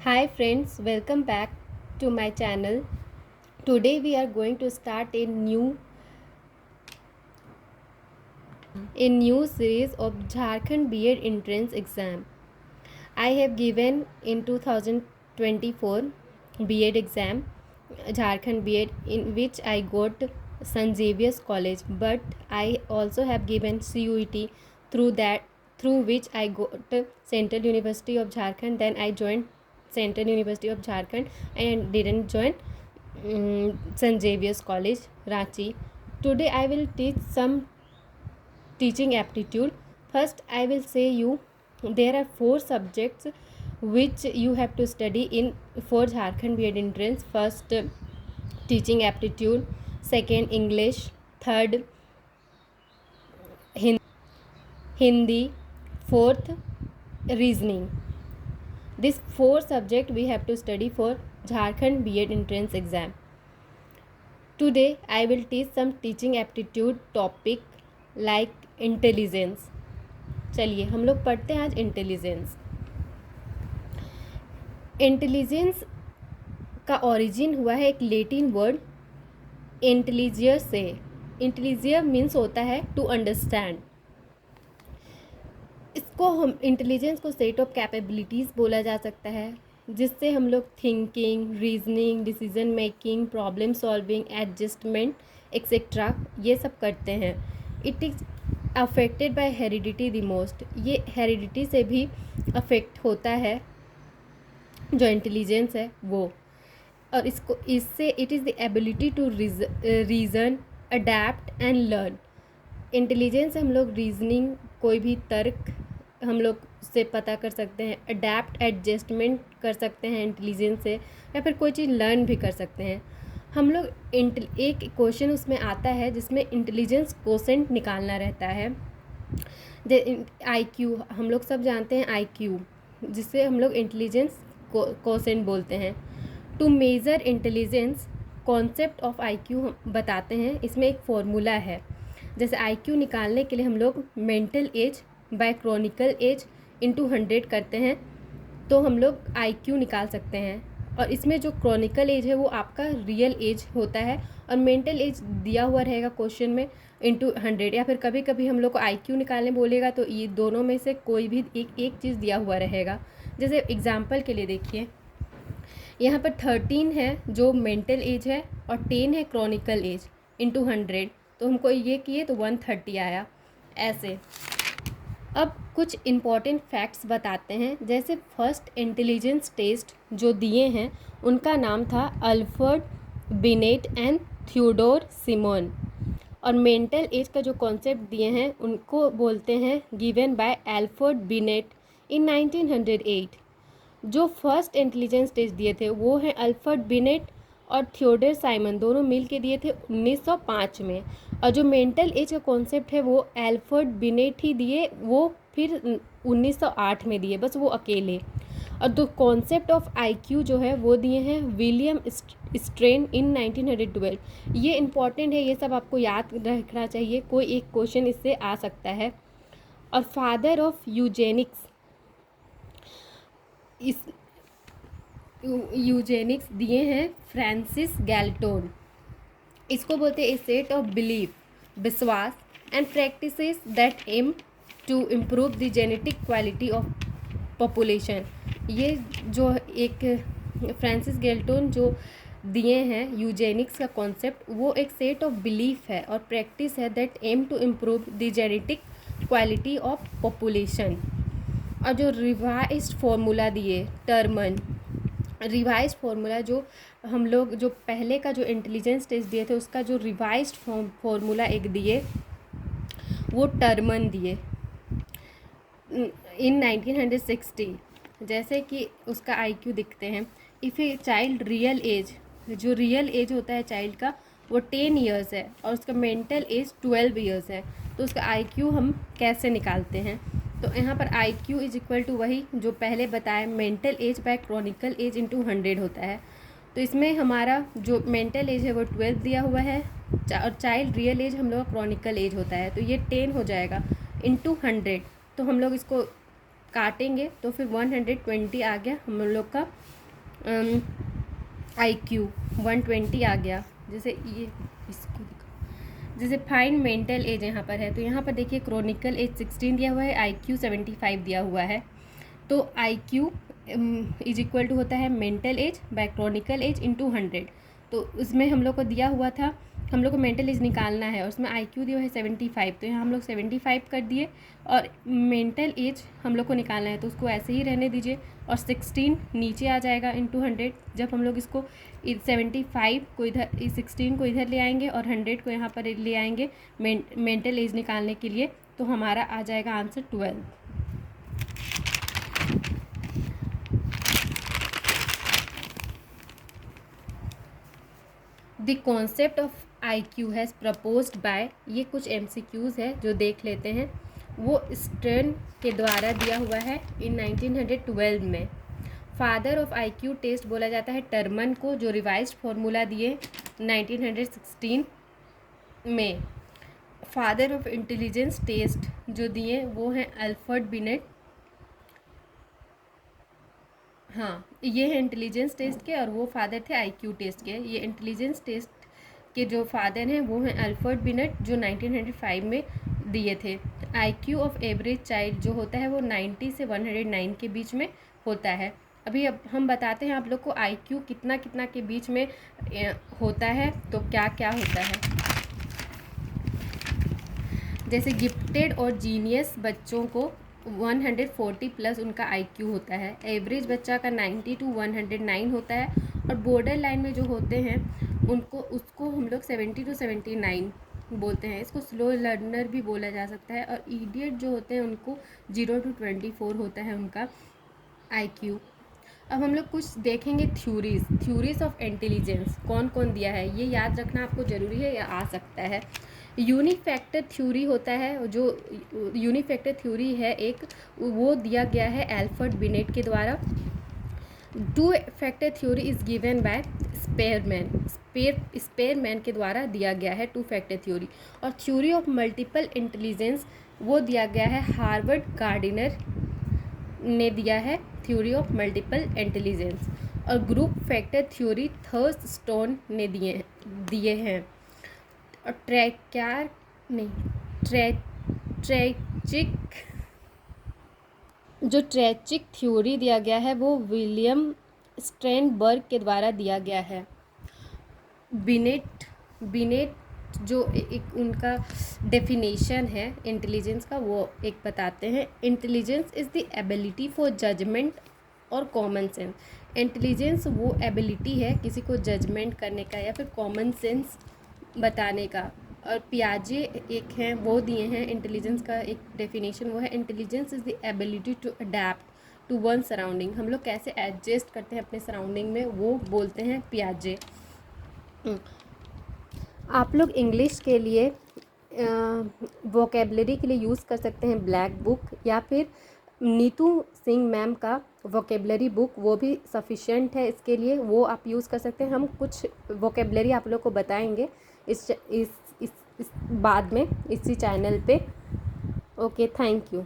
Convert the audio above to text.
Hi friends, welcome back to my channel. Today we are going to start a new series of Jharkhand B.Ed entrance exam. I have given in 2024 B.Ed exam Jharkhand B.Ed, in which I got St. Xavier's College, but I also have given CUET through which I got Central University of Jharkhand. Then I joined Central University of Jharkhand and didn't join St. Xavier's College, Ranchi. Today I will teach some teaching aptitude. First I will say you there are 4 subjects which you have to study in for Jharkhand B.Ed entrance. First, teaching aptitude. Second, English. Third, Hindi. Fourth, reasoning. These 4 subjects we have to study for Jharkhand B.Ed entrance exam. Today I will teach some teaching aptitude topic like intelligence. चलिए हम लोग पढ़ते हैं आज intelligence. Intelligence का origin हुआ है एक लेटिन वर्ड इंटेलिजियर से. इंटेलिजियर मीन्स होता है टू अंडरस्टैंड. इसको हम इंटेलिजेंस को सेट ऑफ कैपेबिलिटीज़ बोला जा सकता है जिससे हम लोग thinking, reasoning, decision making, problem solving, adjustment etcetera ये सब करते हैं. It is affected by heredity the most. ये हेरिडिटी से भी अफेक्ट होता है जो इंटेलिजेंस है वो. और इससे it is the ability to reason, adapt and learn. Intelligence से हम लोग रीजनिंग, कोई भी तर्क हम लोग से पता कर सकते हैं, अडेप्ट एडजस्टमेंट कर सकते हैं इंटेलिजेंस से, या फिर कोई चीज़ लर्न भी कर सकते हैं. हम लोग एक क्वेश्चन उसमें आता है जिसमें इंटेलिजेंस कोसेंट निकालना रहता है. IQ हम लोग सब जानते हैं, IQ जिससे हम लोग इंटेलिजेंस कोसेंट बोलते हैं. To measure intelligence concept of IQ हम बताते हैं. इसमें एक फॉर्मूला है. जैसे IQ निकालने के लिए हम लोग mental age by chronological age into 100 करते हैं तो हम लोग IQ निकाल सकते हैं. और इसमें जो क्रॉनिकल एज है वो आपका रियल एज होता है और मेंटल एज दिया हुआ रहेगा क्वेश्चन में इंटू 100. या फिर कभी कभी हम लोग को IQ निकालने बोलेगा तो ये दोनों में से कोई भी एक चीज़ दिया हुआ रहेगा. जैसे एग्जाम्पल के लिए देखिए, यहाँ पर 13 है जो मेंटल एज है और 10 है क्रॉनिकल एज इंटू 100. तो हमको ये किए तो 130 आया. ऐसे अब कुछ इम्पॉर्टेंट फैक्ट्स बताते हैं. जैसे फर्स्ट इंटेलिजेंस टेस्ट जो दिए हैं उनका नाम था Alfred Binet and Theodore Simon. और मेंटल एज का जो कॉन्सेप्ट दिए हैं उनको बोलते हैं given by Alfred Binet in 1908. जो फर्स्ट इंटेलिजेंस टेस्ट दिए थे वो हैं अल्फ्रेड बिनेट और थियोडोर साइमन, दोनों मिल के दिए थे 1905 में. और जो मेंटल एज का कॉन्सेप्ट है वो अल्फ्रेड बिनेट ही दिए, वो फिर 1908 में दिए, बस वो अकेले. और जो कॉन्सेप्ट ऑफ IQ जो है वो दिए हैं विलियम स्ट्रेन इन 1912. ये इम्पॉर्टेंट है, ये सब आपको याद रखना चाहिए, कोई एक क्वेश्चन इससे आ सकता है. और फादर ऑफ यूजेनिक्स, इस यूजेनिक्स दिए हैं फ्रांसिस गैल्टोन. इसको बोलते हैं ए सेट ऑफ बिलीफ, विश्वास and practices that aim to improve the genetic quality of population. ये जो एक फ्रांसिस गैल्टोन जो दिए हैं यूजेनिक्स का कॉन्सेप्ट, वो एक सेट ऑफ बिलीफ है और प्रैक्टिस है that aim to improve the genetic quality of population. और जो रिवाइज्ड फार्मूला दिए टर्मन, रिवाइज्ड फार्मूला जो हम लोग जो पहले का जो इंटेलिजेंस टेस्ट दिए थे उसका जो रिवाइज्ड फार्मूला एक दिए वो टर्मन दिए इन 1960. जैसे कि उसका IQ दिखते हैं. If a child real age, जो रियल एज होता है चाइल्ड का वो 10 ईयर्स है और उसका मेंटल एज 12 ईयर्स है, तो उसका IQ हम कैसे निकालते हैं. तो यहाँ पर IQ इज इक्वल टू वही जो पहले बताया, mental age by chronological age into 100 होता है. तो इसमें हमारा जो मेंटल एज है वो 12 दिया हुआ है और चाइल्ड रियल एज हम लोग का क्रॉनिकल एज होता है, तो ये 10 हो जाएगा इंटू 100. तो हम लोग इसको काटेंगे तो फिर 120 आ गया हम लोग का IQ 120 आ गया। जैसे ये इसको जैसे फाइंड मेंटल एज यहाँ पर है, तो यहाँ पर देखिए क्रोनिकल एज 16 दिया हुआ है, IQ 75 दिया हुआ है। तो IQ इज इक्वल टू होता है mental age by chronological age into 100। तो उसमें हम लोग को दिया हुआ था, हम लोग को मेंटल एज निकालना है और उसमें IQ दिया है 75, तो यहाँ हम लोग 75 कर दिए और मेंटल एज हम लोग को निकालना है तो उसको ऐसे ही रहने दीजिए और 16 नीचे आ जाएगा इंटू 100। जब हम लोग इसको 75 को इधर, 16 को इधर ले आएंगे और 100 को यहाँ पर ले आएंगे मेंटल एज निकालने के लिए, तो हमारा आ जाएगा answer 12। The concept of IQ has proposed by, ये कुछ MCQs है जो देख लेते हैं। वो स्टर्न के द्वारा दिया हुआ है इन 1912 में। फादर ऑफ IQ टेस्ट बोला जाता है टर्मन को, जो रिवाइज्ड फार्मूला दिए 1916 में। फादर ऑफ इंटेलिजेंस टेस्ट जो दिए वो हैं अल्फ्रेड बिनेट। हाँ, ये है इंटेलिजेंस टेस्ट के और वो फादर थे IQ टेस्ट के। ये इंटेलिजेंस टेस्ट के जो फादर हैं वो हैं अल्फ्रेड बिनेट, जो 1905 में दिए थे। IQ ऑफ एवरेज चाइल्ड जो होता है वो 90 से 109 के बीच में होता है। अभी अब हम बताते हैं आप लोग को IQ कितना कितना के बीच में होता है, तो क्या क्या होता है। जैसे गिफ्टेड और जीनियस बच्चों को 140 प्लस उनका IQ होता है। एवरेज बच्चा का 90 टू 109 होता है और बॉर्डर लाइन में जो होते हैं उसको हम लोग 70 टू 79 बोलते हैं। इसको स्लो लर्नर भी बोला जा सकता है। और इडियट जो होते हैं उनको 0 टू 24 होता है उनका IQ। अब हम लोग कुछ देखेंगे थ्योरीज ऑफ इंटेलिजेंस कौन कौन दिया है, ये याद रखना आपको ज़रूरी है या आ सकता है। यूनिक फैक्टर थ्योरी होता है, जो यूनिक फैक्टर थ्योरी है एक, वो दिया गया है अल्फ्रेड बिनेट के द्वारा। Two factor theory is given by Spearman के द्वारा दिया गया है टू फैक्टर थ्योरी। और थ्योरी ऑफ मल्टीपल इंटेलिजेंस वो दिया गया है हार्वर्ड गार्डिनर ने दिया है थ्योरी ऑफ मल्टीपल इंटेलिजेंस। और ग्रुप फैक्टर थ्योरी थर्स्टोन ने दिए हैं। और ट्रेचिक थ्योरी दिया गया है वो विलियम स्ट्रेनबर्ग के द्वारा दिया गया है। बिनेट जो एक उनका डेफिनेशन है इंटेलिजेंस का, वो एक बताते हैं। Intelligence is the ability for judgement और कॉमन सेंस। इंटेलिजेंस वो एबिलिटी है किसी को जजमेंट करने का या फिर कॉमन सेंस बताने का। और पियाजे एक हैं, वो दिए हैं इंटेलिजेंस का एक डेफिनेशन, वो है intelligence is the ability to adapt to one surrounding. हम लोग कैसे एडजस्ट करते हैं अपने सराउंडिंग में, वो बोलते हैं पियाजे। आप लोग इंग्लिश के लिए वोकेबलरी के लिए यूज़ कर सकते हैं ब्लैक बुक, या फिर नीतू सिंह मैम का वोकेबलरी बुक, वो भी सफिशेंट है इसके लिए, वो आप यूज़ कर सकते हैं। हम कुछ वोकेबलरी आप लोग को बताएंगे इस बाद में इसी चैनल पे। Okay, thank you.